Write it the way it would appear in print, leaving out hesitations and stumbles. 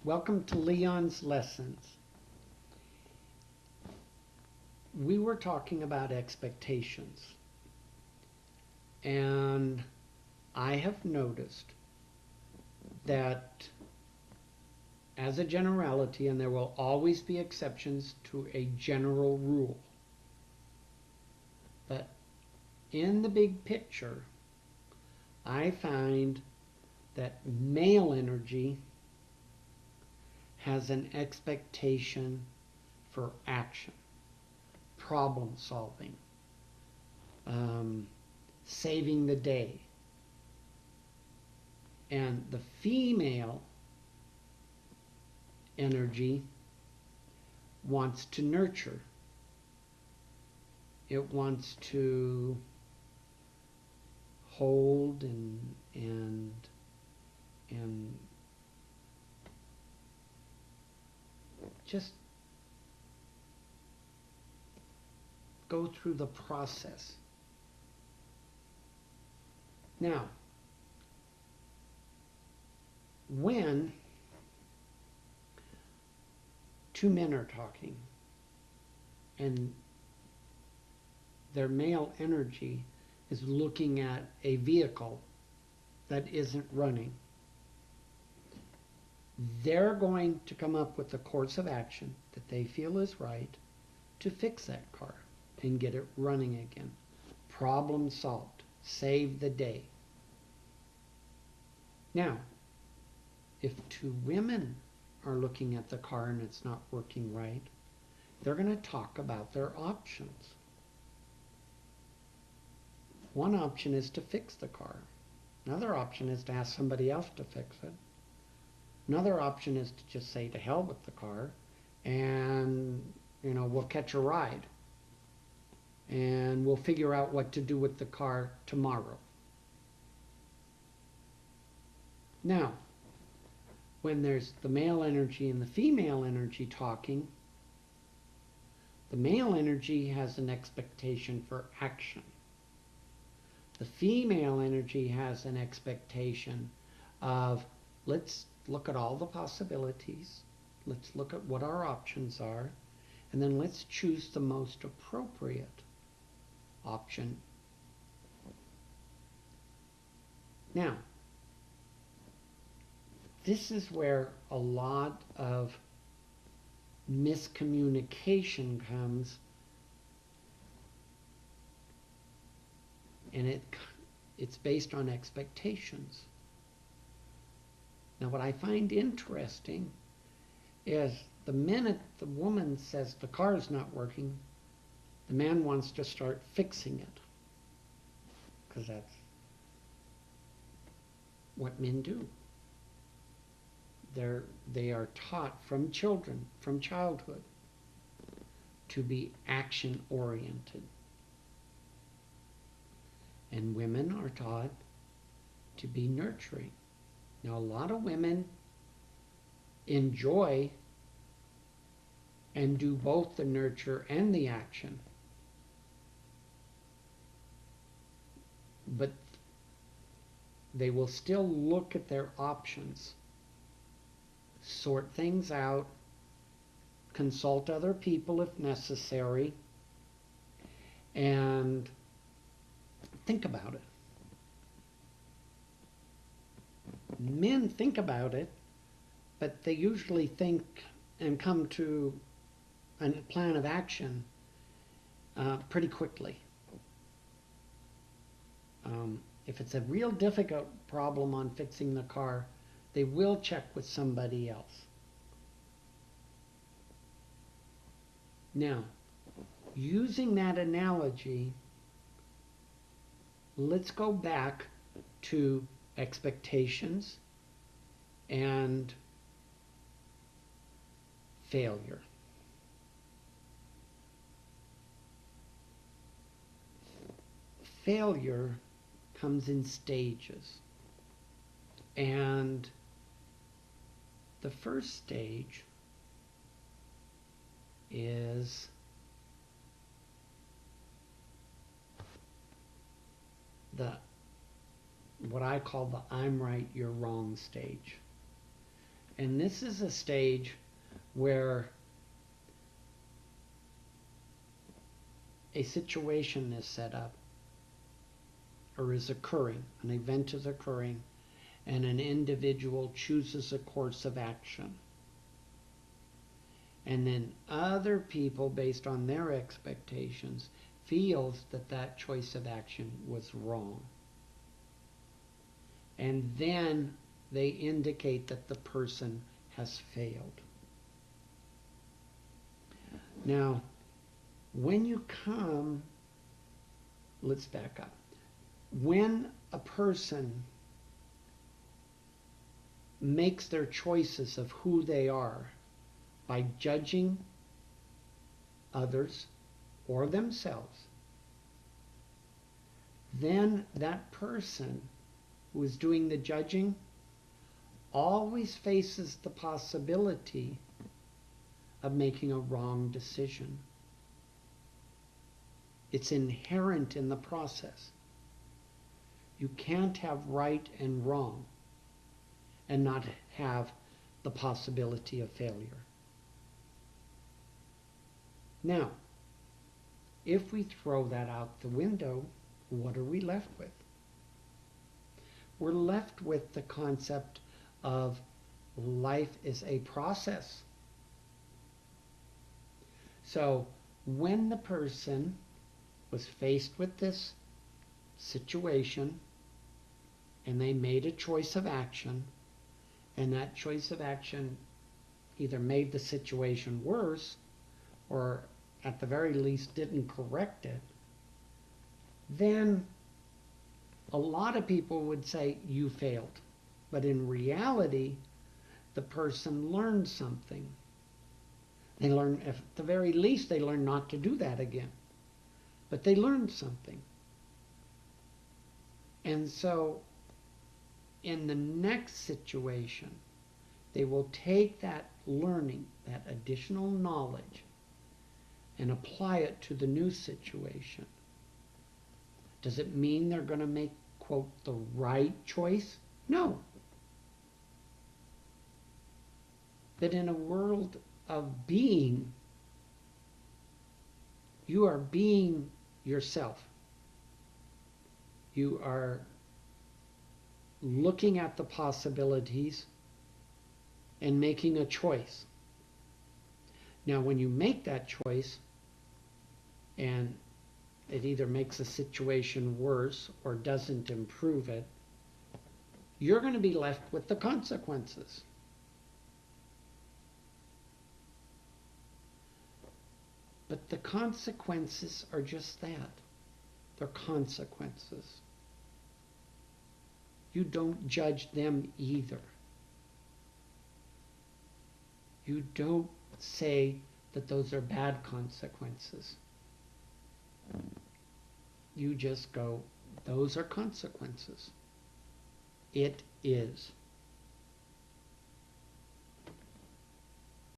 Welcome to Leon's Lessons. We were talking about expectations, and I have noticed that as a generality, and there will always be exceptions to a general rule, but in the big picture, I find that male energy has an expectation for action, problem solving, saving the day. And the female energy wants to nurture. It wants to hold and just go through the process. Now, when two men are talking and their male energy is looking at a vehicle that isn't running, they're going to come up with a course of action that they feel is right to fix that car and get it running again. Problem solved. Save the day. Now, if two women are looking at the car and it's not working right, they're going to talk about their options. One option is to fix the car. Another option is to ask somebody else to fix it. Another option is to just say to hell with the car and, we'll catch a ride. And we'll figure out what to do with the car tomorrow. Now, when there's the male energy and the female energy talking, the male energy has an expectation for action. The female energy has an expectation of, let's look at all the possibilities, let's look at what our options are, and then let's choose the most appropriate option. Now, this is where a lot of miscommunication comes, and it's based on expectations. Now, what I find interesting is the minute the woman says the car's not working, the man wants to start fixing it, because that's what men do. They are taught from childhood, to be action-oriented. And women are taught to be nurturing. Now, a lot of women enjoy and do both the nurture and the action. But they will still look at their options, sort things out, consult other people if necessary, and think about it. Men think about it, but they usually think and come to a plan of action pretty quickly. If it's a real difficult problem on fixing the car, they will check with somebody else. Now, using that analogy, let's go back to expectations and failure. Failure comes in stages. And the first stage is what I call the I'm right, you're wrong stage. And this is a stage where a situation is set up or is occurring, an event is occurring, and an individual chooses a course of action. And then other people, based on their expectations, feels that that choice of action was wrong. And then they indicate that the person has failed. Now, when you come, let's back up. When a person makes their choices of who they are by judging others or themselves, then that person who is doing the judging always faces the possibility of making a wrong decision. It's inherent in the process. You can't have right and wrong and not have the possibility of failure. Now, if we throw that out the window, what are we left with? We're left with the concept of life is a process. So when the person was faced with this situation and they made a choice of action, and that choice of action either made the situation worse or at the very least didn't correct it, then a lot of people would say you failed. But in reality, the person learned something. They learned, at the very least, they learned not to do that again. But they learned something. And so, in the next situation, they will take that learning, that additional knowledge, and apply it to the new situation. Does it mean they're going to make, quote, the right choice? No. But in a world of being, you are being yourself. You are looking at the possibilities and making a choice. Now, when you make that choice and it either makes a situation worse or doesn't improve it, you're going to be left with the consequences. But the consequences are just that. They're consequences. You don't judge them either. You don't say that those are bad consequences. You just go, those are consequences. It is.